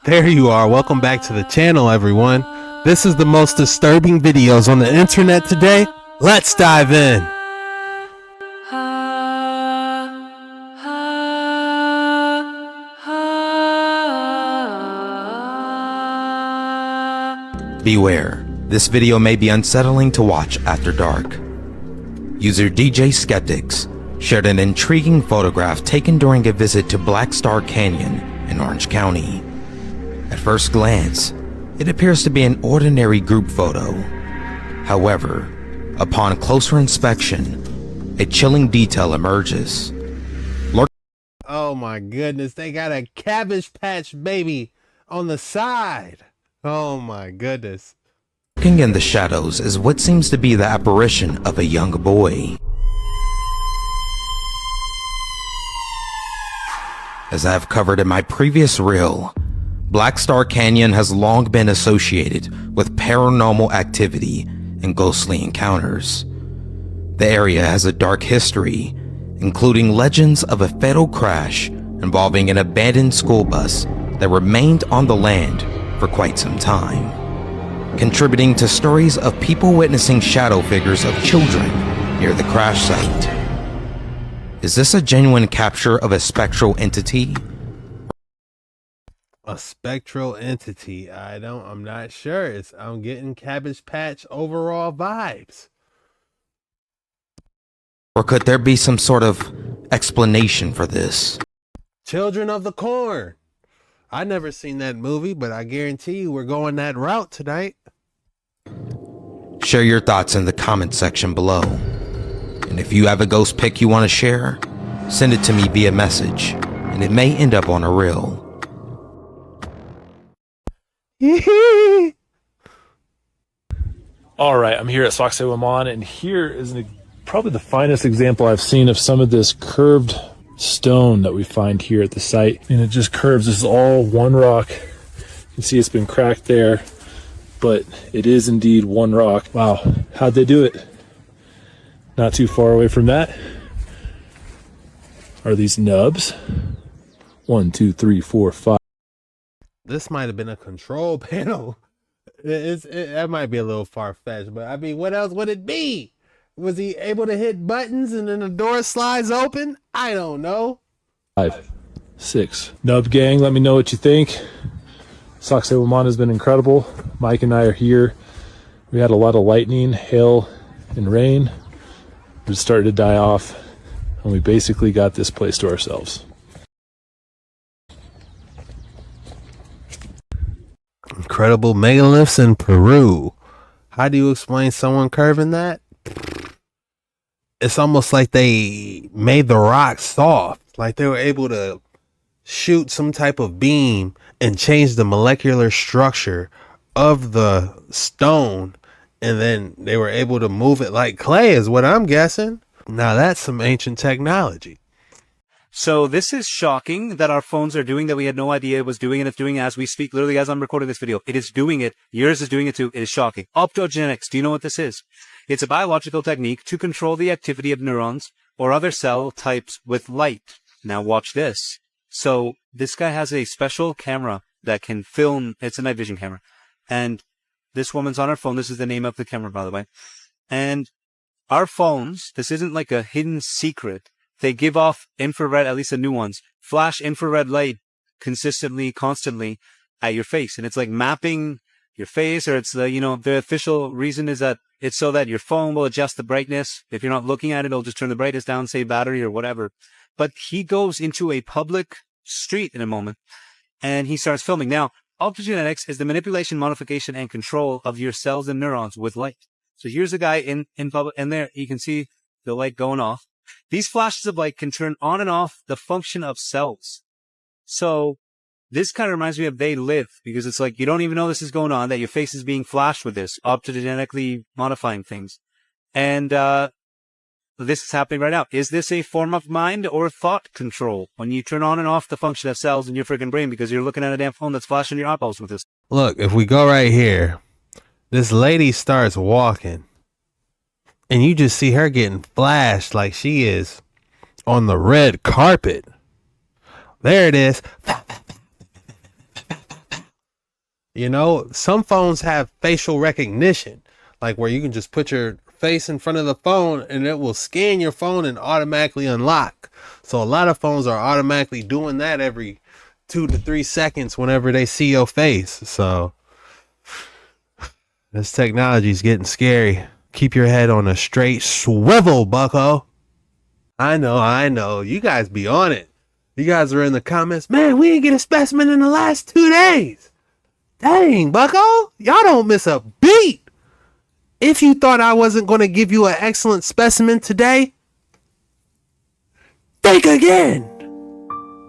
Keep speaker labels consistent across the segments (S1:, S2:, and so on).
S1: There you are. Welcome back to the channel, everyone. This is the most disturbing videos on the internet today. Let's dive in.
S2: Beware, this video may be unsettling to watch after dark. User DJ Skeptics shared an intriguing photograph taken during a visit to Black Star Canyon in Orange County. At first glance, it appears to be an ordinary group photo. However, upon closer inspection, a chilling detail emerges.
S1: Oh my goodness, they got a Cabbage Patch baby on the side. Oh my goodness.
S2: Lurking in the shadows is what seems to be the apparition of a young boy. As I have covered in my previous reel, Black Star Canyon has long been associated with paranormal activity and ghostly encounters. The area has a dark history, including legends of a fatal crash involving an abandoned school bus that remained on the land for quite some time, contributing to stories of people witnessing shadow figures of children near the crash site. Is this a genuine capture of a spectral entity?
S1: A spectral entity. I'm not sure. I'm getting Cabbage Patch overall vibes.
S2: Or could there be some sort of explanation for this?
S1: Children of the Corn. I never seen that movie, but I guarantee you we're going that route tonight.
S2: Share your thoughts in the comment section below. And if you have a ghost pic you want to share, send it to me via message, and it may end up on a reel.
S3: All right, I'm here at Sacsayhuaman, and here is probably the finest example I've seen of some of this curved stone that we find here at the site. And it just curves. This is all one rock. You can see it's been cracked there, but it is indeed one rock. Wow, how'd they do it? Not too far away from that are these nubs. 1, 2, 3, 4, 5.
S1: This might have been a control panel. That might be a little far-fetched, but I mean, what else would it be? Was he able to hit buttons and then the door slides open? I don't know.
S3: 5, 6. Nub gang, let me know what you think. Sacsayhuaman has been incredible. Mike and I are here. We had a lot of lightning, hail, and rain. It started to die off, and we basically got this place to ourselves.
S1: Incredible megaliths in Peru. How do you explain someone curving that? It's almost like they made the rock soft, like they were able to shoot some type of beam and change the molecular structure of the stone, and then they were able to move it like clay is what I'm guessing. Now that's some ancient technology.
S4: So this is shocking that our phones are doing that we had no idea it was doing, and it's doing as we speak, literally as I'm recording this video. It is doing it. Yours is doing it too. It is shocking. Optogenetics. Do you know what this is? It's a biological technique to control the activity of neurons or other cell types with light. Now watch this. So this guy has a special camera that can film. It's a night vision camera. And this woman's on her phone. This is the name of the camera, by the way. And our phones, this isn't like a hidden secret. They give off infrared, at least the new ones, flash infrared light consistently, constantly at your face. And it's like mapping your face, or it's the official reason is that it's so that your phone will adjust the brightness. If you're not looking at it, it'll just turn the brightness down, save battery or whatever. But he goes into a public street in a moment and he starts filming. Now, optogenetics is the manipulation, modification, and control of your cells and neurons with light. So here's a guy in public, and there you can see the light going off. These flashes of light can turn on and off the function of cells. So this kind of reminds me of They Live, because it's like you don't even know this is going on, that your face is being flashed with this, optogenetically modifying things. And this is happening right now. Is this a form of mind or thought control when you turn on and off the function of cells in your freaking brain because you're looking at a damn phone that's flashing your eyeballs with this?
S1: Look, if we go right here, this lady starts walking. And you just see her getting flashed like she is on the red carpet. There it is. You know, some phones have facial recognition, like where you can just put your face in front of the phone and it will scan your phone and automatically unlock. So a lot of phones are automatically doing that every 2 to 3 seconds whenever they see your face. So this technology is getting scary. Keep your head on a straight swivel, bucko. I know. You guys be on it. You guys are in the comments. Man, we didn't get a specimen in the last 2 days. Dang, bucko. Y'all don't miss a beat. If you thought I wasn't going to give you an excellent specimen today, think again.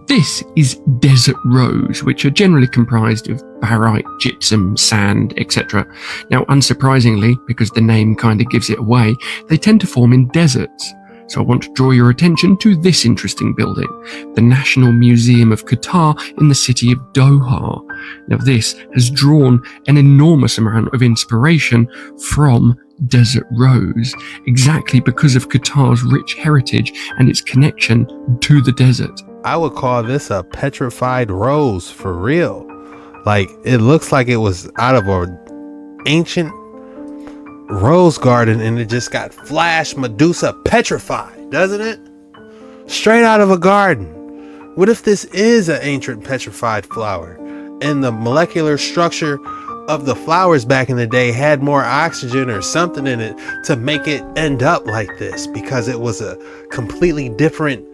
S5: This is desert rose, which are generally comprised of barite, gypsum, sand, etc. Now, unsurprisingly, because the name kind of gives it away, they tend to form in deserts. So I want to draw your attention to this interesting building, the National Museum of Qatar in the city of Doha. Now, this has drawn an enormous amount of inspiration from desert rose, exactly because of Qatar's rich heritage and its connection to the desert.
S1: I would call this a petrified rose for real. Like, it looks like it was out of an ancient rose garden and it just got Flash Medusa petrified, doesn't it? Straight out of a garden. What if this is an ancient petrified flower and the molecular structure of the flowers back in the day had more oxygen or something in it to make it end up like this because it was a completely different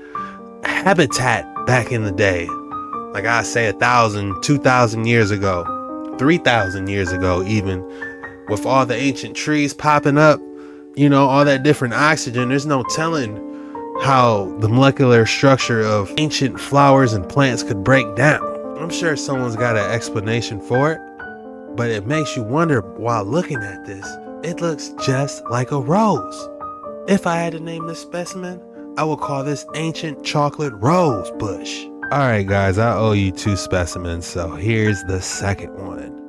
S1: habitat back in the day? Like I say, 1,000, 2,000 years ago, 3,000 years ago, even, with all the ancient trees popping up, you know, all that different oxygen. There's no telling how the molecular structure of ancient flowers and plants could break down. I'm sure someone's got an explanation for it, but it makes you wonder while looking at this. It looks just like a rose. If I had to name this specimen, I would call this ancient chocolate rose bush. All right, guys, I owe you 2 specimens, so here's the second one.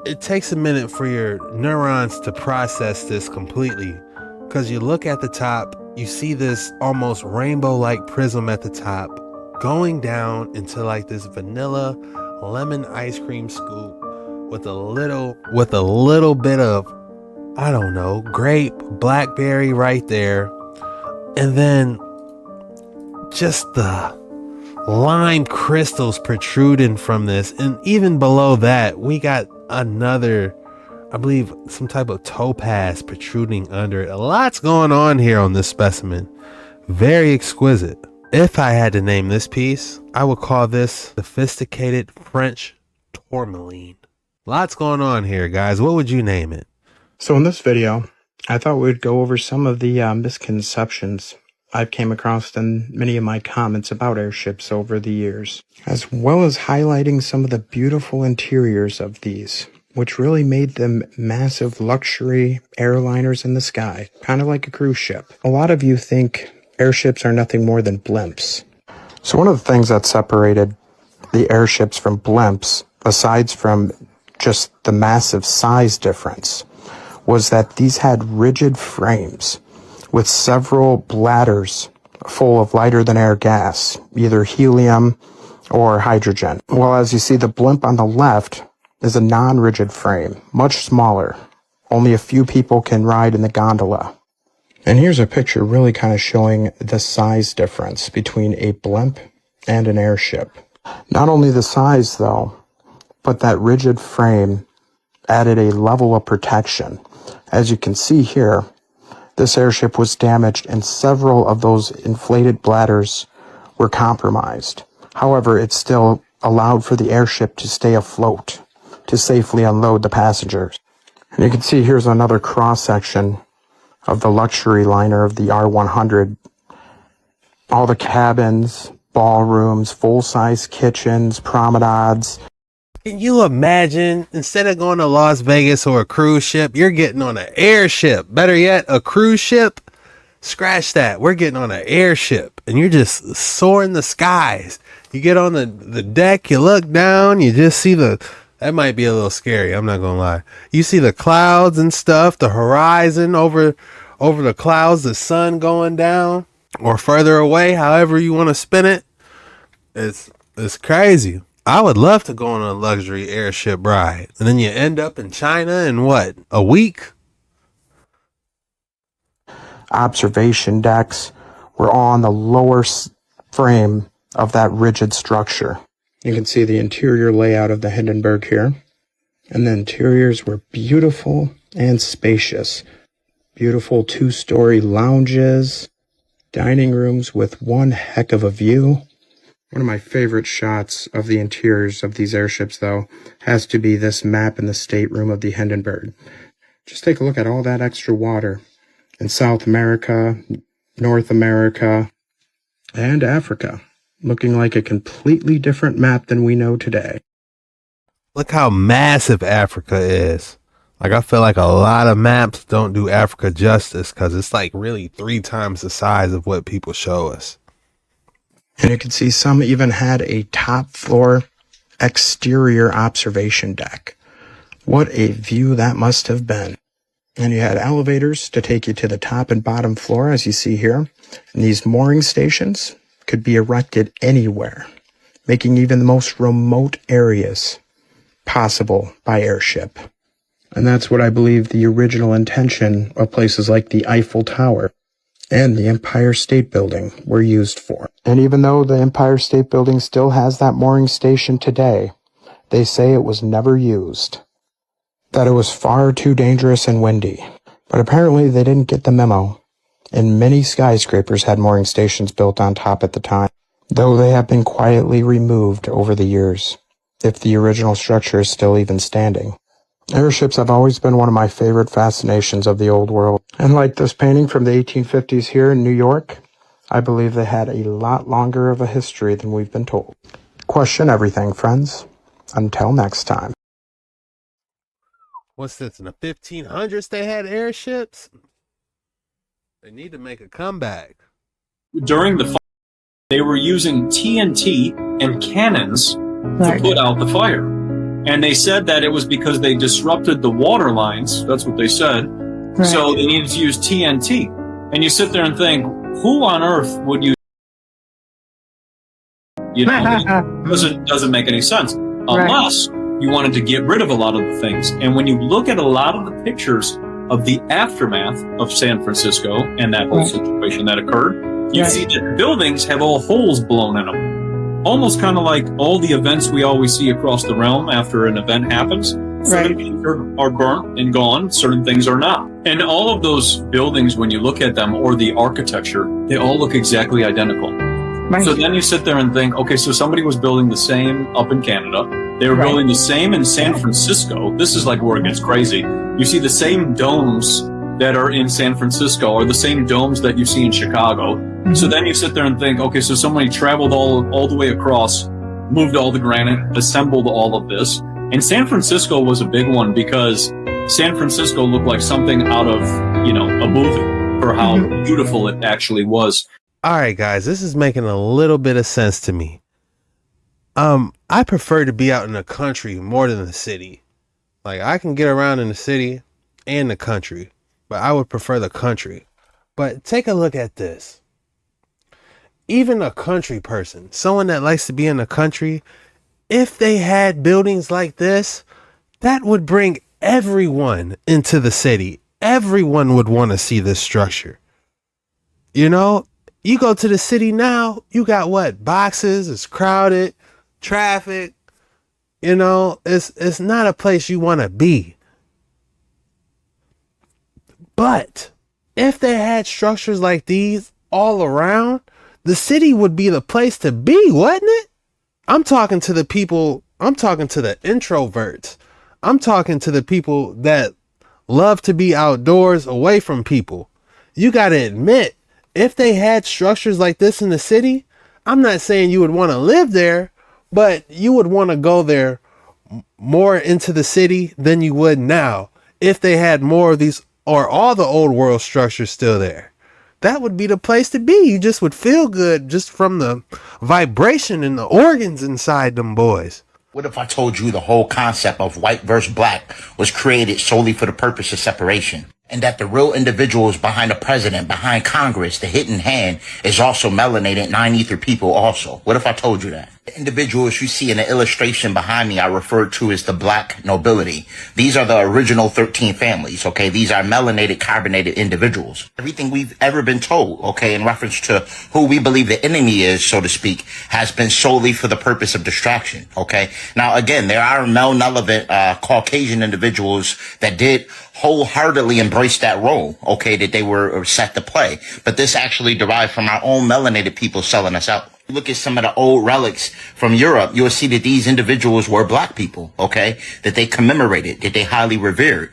S1: It takes a minute for your neurons to process this completely, because you look at the top, you see this almost rainbow-like prism at the top, going down into like this vanilla lemon ice cream scoop with a little bit of, I don't know, grape, blackberry right there, and then just the lime crystals protruding from this, and even below that we got another, I believe, some type of topaz protruding under it. A lot's going on here on this specimen. Very exquisite. If I had to name this piece, I would call this sophisticated French tourmaline. Lots going on here, guys. What would you name it?
S6: So in this video, I thought we'd go over some of the misconceptions I've came across in many of my comments about airships over the years, as well as highlighting some of the beautiful interiors of these, which really made them massive luxury airliners in the sky, kind of like a cruise ship. A lot of you think airships are nothing more than blimps. So one of the things that separated the airships from blimps, aside from just the massive size difference, was that these had rigid frames with several bladders full of lighter than air gas, either helium or hydrogen. Well, as you see, the blimp on the left is a non-rigid frame, much smaller. Only a few people can ride in the gondola. And here's a picture really kind of showing the size difference between a blimp and an airship. Not only the size though, but that rigid frame added a level of protection. As you can see here, this airship was damaged and several of those inflated bladders were compromised. However, it still allowed for the airship to stay afloat to safely unload the passengers. And you can see here's another cross-section of the luxury liner of the R100. All the cabins, ballrooms, full-size kitchens, promenades.
S1: Can you imagine, instead of going to Las Vegas or a cruise ship, you're getting on an airship? Better yet, a cruise ship? Scratch that. We're getting on an airship and you're just soaring the skies. You get on the deck, you look down, you just see that might be a little scary, I'm not gonna lie. You see the clouds and stuff, the horizon over the clouds, the sun going down or further away, however you want to spin it. It's crazy. I would love to go on a luxury airship ride. And then you end up in China in what, a week?
S6: Observation decks were on the lower frame of that rigid structure. You can see the interior layout of the Hindenburg here. And the interiors were beautiful and spacious. Beautiful 2-story lounges, dining rooms with one heck of a view. One of my favorite shots of the interiors of these airships, though, has to be this map in the stateroom of the Hindenburg. Just take a look at all that extra water in South America, North America, and Africa, looking like a completely different map than we know today.
S1: Look how massive Africa is. Like, I feel like a lot of maps don't do Africa justice because it's like really 3 times the size of what people show us.
S6: And you can see some even had a top floor exterior observation deck. What a view that must have been. And you had elevators to take you to the top and bottom floor, as you see here. And these mooring stations could be erected anywhere, making even the most remote areas possible by airship. And that's what I believe the original intention of places like the Eiffel Tower and the Empire State Building were used for. And even though the Empire State Building still has that mooring station today, they say it was never used, that it was far too dangerous and windy. But apparently they didn't get the memo, and many skyscrapers had mooring stations built on top at the time, though they have been quietly removed over the years, if the original structure is still even standing. Airships have always been one of my favorite fascinations of the old world. And like this painting from the 1850s here in New York, I believe they had a lot longer of a history than we've been told. Question everything, friends. Until next time.
S1: What's this, in the 1500s they had airships? They need to make a comeback.
S7: During the fire, they were using TNT and cannons to put out the fire. And they said that it was because they disrupted the water lines. That's what they said. Right. So they needed to use TNT. And you sit there and think, who on earth would use? You know, it doesn't make any sense unless you wanted to get rid of a lot of the things. And when you look at a lot of the pictures of the aftermath of San Francisco and that whole situation that occurred, you see that buildings have all holes blown in them. Almost kind of like all the events we always see across the realm after an event happens. Certain things are burnt and gone, certain things are not. And all of those buildings, when you look at them, or the architecture, they all look exactly identical. So then you sit there and think, okay, so somebody was building the same up in Canada. They were building the same in San Francisco. This is like where it gets crazy. You see the same domes that are in San Francisco or the same domes that you see in Chicago. So then you sit there and think, okay, so somebody traveled all the way across, moved all the granite, assembled all of this. And San Francisco was a big one because San Francisco looked like something out of, a movie for how beautiful it actually was.
S1: All right, guys, this is making a little bit of sense to me. I prefer to be out in the country more than the city. Like, I can get around in the city and the country, but I would prefer the country. But take a look at this. Even a country person, someone that likes to be in the country, if they had buildings like this, that would bring everyone into the city. Everyone would want to see this structure. You know, you go to the city now, you got what? Boxes, it's crowded, traffic. You know, it's not a place you want to be. But if they had structures like these all around, the city would be the place to be, wouldn't it? I'm talking to the people, I'm talking to the introverts. I'm talking to the people that love to be outdoors, away from people. You got to admit, if they had structures like this in the city, I'm not saying you would want to live there, but you would want to go there more into the city than you would now if they had more of these or all the old world structures still there. That would be the place to be. You just would feel good just from the vibration and the organs inside them boys.
S8: What if I told you the whole concept of white versus black was created solely for the purpose of separation? And that the real individuals behind the president, behind Congress, the hidden hand, is also melanated 9 ether people also? What if I told you that? The individuals you see in the illustration behind me are referred to as the black nobility. These are the original 13 families, okay? These are melanated, carbonated individuals. Everything we've ever been told, okay, in reference to who we believe the enemy is, so to speak, has been solely for the purpose of distraction, okay? Now, again, there are male-relevant Caucasian individuals that did wholeheartedly embrace that role, okay, that they were set to play. But this actually derived from our own melanated people selling us out. Look at some of the old relics from Europe, you'll see that these individuals were black people, okay, that they commemorated, that they highly revered.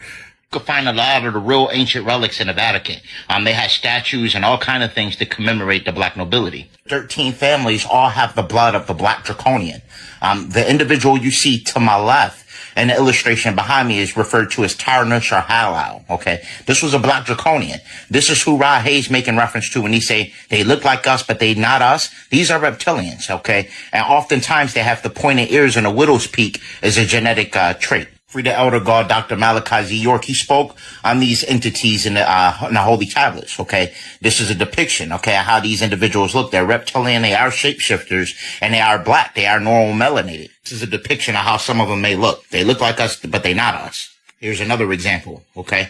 S8: You can find a lot of the real ancient relics in the Vatican. They had statues and all kind of things to commemorate the black nobility. 13 families all have the blood of the black draconian. The individual you see to my left and the illustration behind me is referred to as Tarnush or Halal, okay? This was a black draconian. This is who Ra Hayes making reference to when he say they look like us, but they not us. These are reptilians, okay? And oftentimes they have the pointed ears and a widow's peak as a genetic trait. Free the elder god, Dr. Malachi Z. York, he spoke on these entities in the holy tablets, okay? This is a depiction, okay, of how these individuals look. They're reptilian, they are shapeshifters, and they are black, they are normal melanated. This is a depiction of how some of them may look. They look like us, but they not us. Here's another example, okay?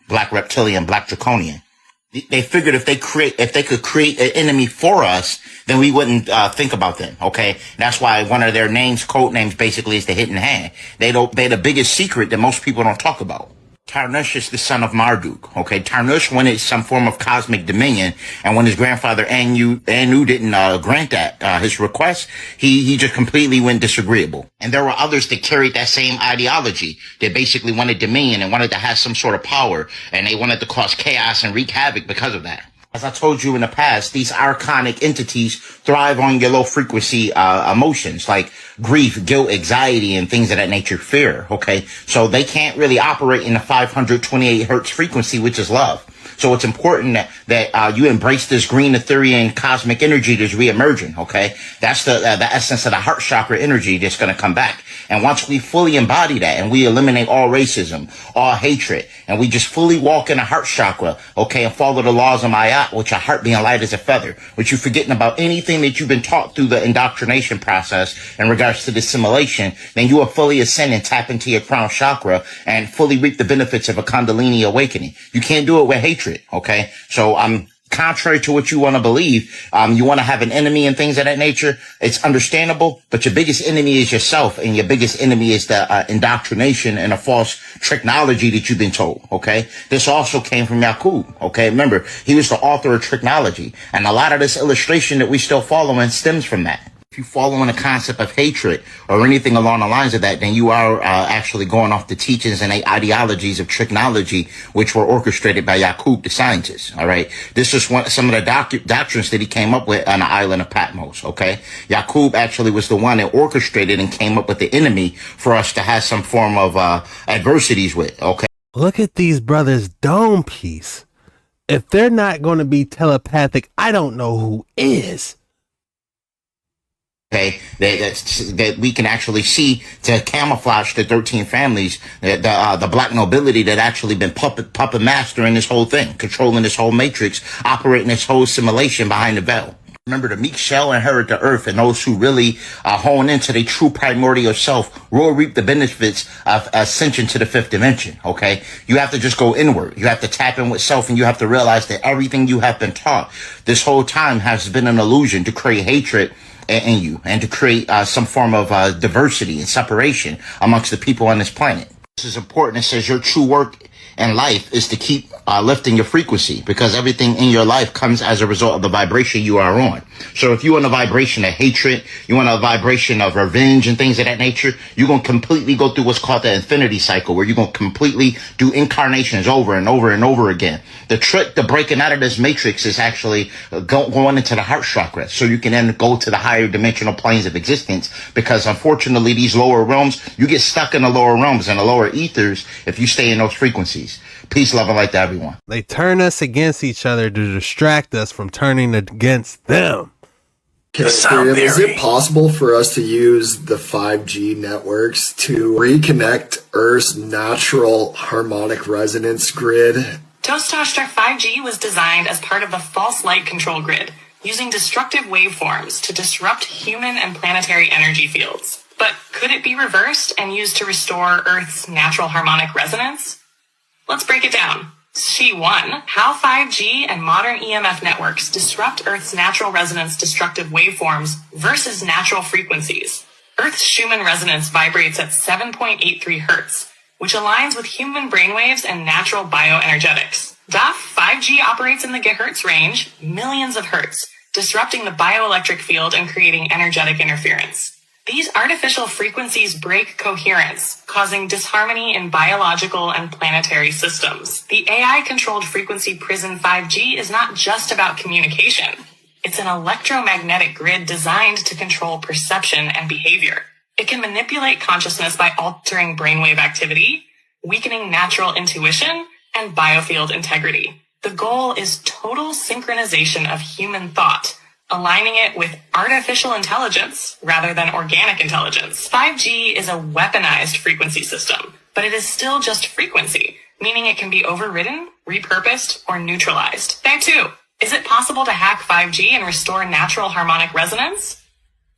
S8: Black reptilian, black draconian. They figured if they could create an enemy for us, then we wouldn't think about them. Okay, that's why one of their names, code names, basically is the hidden hand. They're the biggest secret that most people don't talk about. Tarnush is the son of Marduk. Okay, Tarnush wanted some form of cosmic dominion, and when his grandfather Anu didn't grant that his request, he just completely went disagreeable. And there were others that carried that same ideology. They basically wanted dominion and wanted to have some sort of power, and they wanted to cause chaos and wreak havoc because of that. As I told you in the past, these archonic entities thrive on your low frequency emotions like grief, guilt, anxiety, and things of that nature, fear. Okay, so they can't really operate in the 528 hertz frequency, which is love. So it's important that you embrace this green ethereal cosmic energy that's re-emerging, okay? That's the essence of the heart chakra energy that's going to come back. And once we fully embody that and we eliminate all racism, all hatred, and we just fully walk in the heart chakra, okay, and follow the laws of Ma'at, which your heart being light as a feather, which you're forgetting about anything that you've been taught through the indoctrination process in regards to the assimilation, then you will fully ascend and tap into your crown chakra and fully reap the benefits of a Kundalini awakening. You can't do it with hatred. Okay, so contrary to what you want to believe, you want to have an enemy and things of that nature. It's understandable, but your biggest enemy is yourself, and your biggest enemy is the indoctrination and a false technology that you've been told. Okay, this also came from Yaqub. Okay, remember he was the author of technology, and a lot of this illustration that we still following stems from that. If you follow in a concept of hatred or anything along the lines of that, then you are actually going off the teachings and the ideologies of technology, which were orchestrated by Yaqub, the scientist. All right. This is some of the doctrines that he came up with on the island of Patmos. OK, Yaqub actually was the one that orchestrated and came up with the enemy for us to have some form of adversities with. OK,
S1: look at these brothers' dome piece. If they're not going to be telepathic, I don't know who is.
S8: Okay, that we can actually see to camouflage the 13 families, the black nobility that actually been puppet mastering this whole thing, controlling this whole matrix, operating this whole simulation behind the veil. Remember, the meek shall inherit the earth, and those who really hone into their true primordial self will reap the benefits of ascension to the fifth dimension, okay? You have to just go inward. You have to tap in with self, and you have to realize that everything you have been taught this whole time has been an illusion to create hatred in you and to create some form of diversity and separation amongst the people on this planet. This is important. It says your true work in life is to keep lifting your frequency, because everything in your life comes as a result of the vibration you are on. So if you want a vibration of hatred, you want a vibration of revenge and things of that nature, you're going to completely go through what's called the infinity cycle, where you're going to completely do incarnations over and over and over again. The trick to breaking out of this matrix is actually going into the heart chakra, so you can then go to the higher dimensional planes of existence, because unfortunately these lower realms, you get stuck in the lower realms and the lower ethers if you stay in those frequencies. Peace, love, and light to everyone.
S1: They turn us against each other to distract us from turning against them.
S9: Is it possible for us to use the 5G networks to reconnect Earth's natural harmonic resonance grid?
S10: Toastmaster 5G was designed as part of the false light control grid. using destructive waveforms to disrupt human and planetary energy fields. But could it be reversed and used to restore Earth's natural harmonic resonance? Let's break it down. C1. How 5G and modern EMF networks disrupt Earth's natural resonance destructive waveforms versus natural frequencies. Earth's Schumann resonance vibrates at 7.83 hertz, which aligns with human brainwaves and natural bioenergetics. DAF 5G operates in the gigahertz range, millions of hertz, disrupting the bioelectric field and creating energetic interference. These artificial frequencies break coherence, causing disharmony in biological and planetary systems. The AI-controlled frequency prison 5G is not just about communication. It's an electromagnetic grid designed to control perception and behavior. It can manipulate consciousness by altering brainwave activity, weakening natural intuition, and biofield integrity. The goal is total synchronization of human thought, aligning it with artificial intelligence rather than organic intelligence. 5G is a weaponized frequency system, but it is still just frequency, meaning it can be overridden, repurposed, or neutralized. Day 2. Is it possible to hack 5G and restore natural harmonic resonance?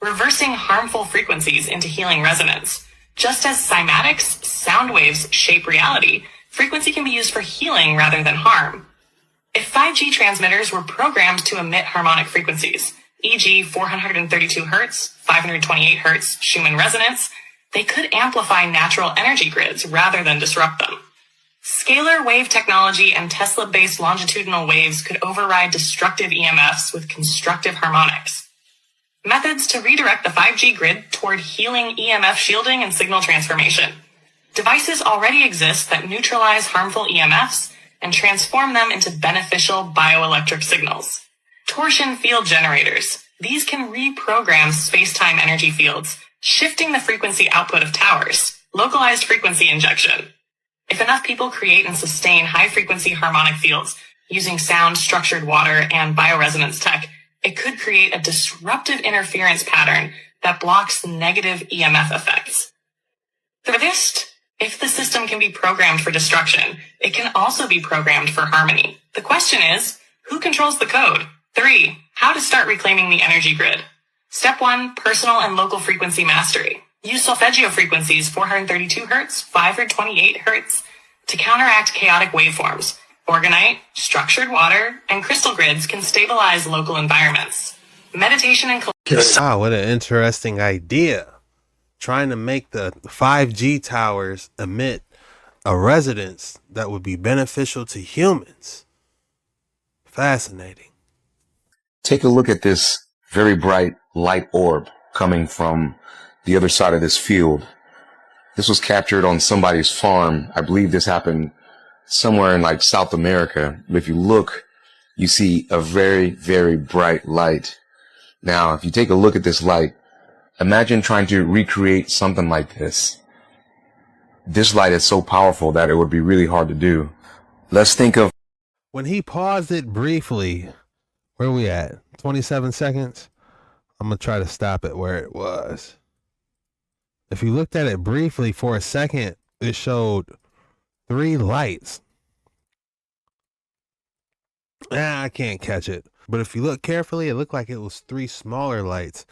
S10: Reversing harmful frequencies into healing resonance. Just as cymatics, sound waves, shape reality, frequency can be used for healing rather than harm. If 5G transmitters were programmed to emit harmonic frequencies, e.g. 432 Hz, 528 Hz Schumann resonance, they could amplify natural energy grids rather than disrupt them. Scalar wave technology and Tesla-based longitudinal waves could override destructive EMFs with constructive harmonics. Methods to redirect the 5G grid toward healing EMF shielding and signal transformation. Devices already exist that neutralize harmful EMFs and transform them into beneficial bioelectric signals. Torsion field generators. These can reprogram space-time energy fields, shifting the frequency output of towers. Localized frequency injection. If enough people create and sustain high-frequency harmonic fields using sound, structured water, and bioresonance tech, it could create a disruptive interference pattern that blocks negative EMF effects. Furthest, if the system can be programmed for destruction, it can also be programmed for harmony. The question is, who controls the code? 3. How to start reclaiming the energy grid. Step 1. Personal and local frequency mastery. Use solfeggio frequencies 432 Hz, 528 Hz to counteract chaotic waveforms. Organite, structured water, and crystal grids can stabilize local environments. Meditation and
S1: Wow, what an interesting idea. Trying to make the 5G towers emit a resonance that would be beneficial to humans. Fascinating.
S11: Take a look at this very bright light orb coming from the other side of this field. This was captured on somebody's farm. I believe this happened somewhere in like South America. But if you look, you see a very, very bright light. Now, if you take a look at this light, imagine trying to recreate something like this. This light is so powerful that it would be really hard to do. Let's think of...
S1: When he paused it briefly, where are we at? 27 seconds? I'm going to try to stop it where it was. If you looked at it briefly for a second, it showed 3 lights. I can't catch it. But if you look carefully, it looked like it was 3 smaller lights.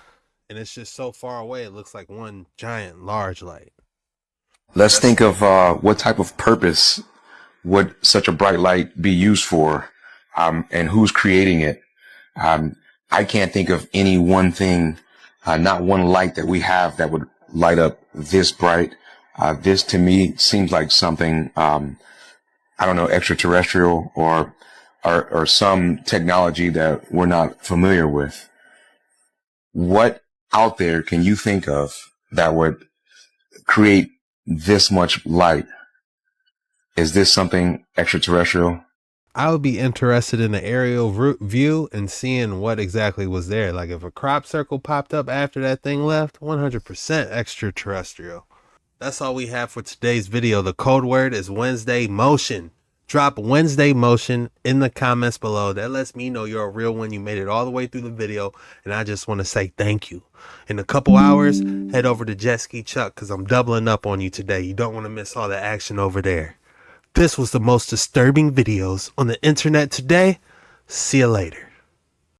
S1: And it's just so far away, it looks like one giant, large light.
S11: Let's think of what type of purpose would such a bright light be used for, and who's creating it. I can't think of any one thing, not one light that we have that would light up this bright. This to me seems like something, I don't know, extraterrestrial or some technology that we're not familiar with. What out there can you think of that would create this much light? Is this something extraterrestrial?
S1: I would be interested in the aerial view and seeing what exactly was there. Like if a crop circle popped up after that thing left, 100% extraterrestrial. That's all we have for today's video. The code word is Wednesday Motion. Drop Wednesday Motion in the comments below. That lets me know you're a real one. You made it all the way through the video. And I just want to say thank you. In a couple hours, head over to Jet Ski Chuck because I'm doubling up on you today. You don't want to miss all the action over there. This was the most disturbing videos on the internet today. See you later.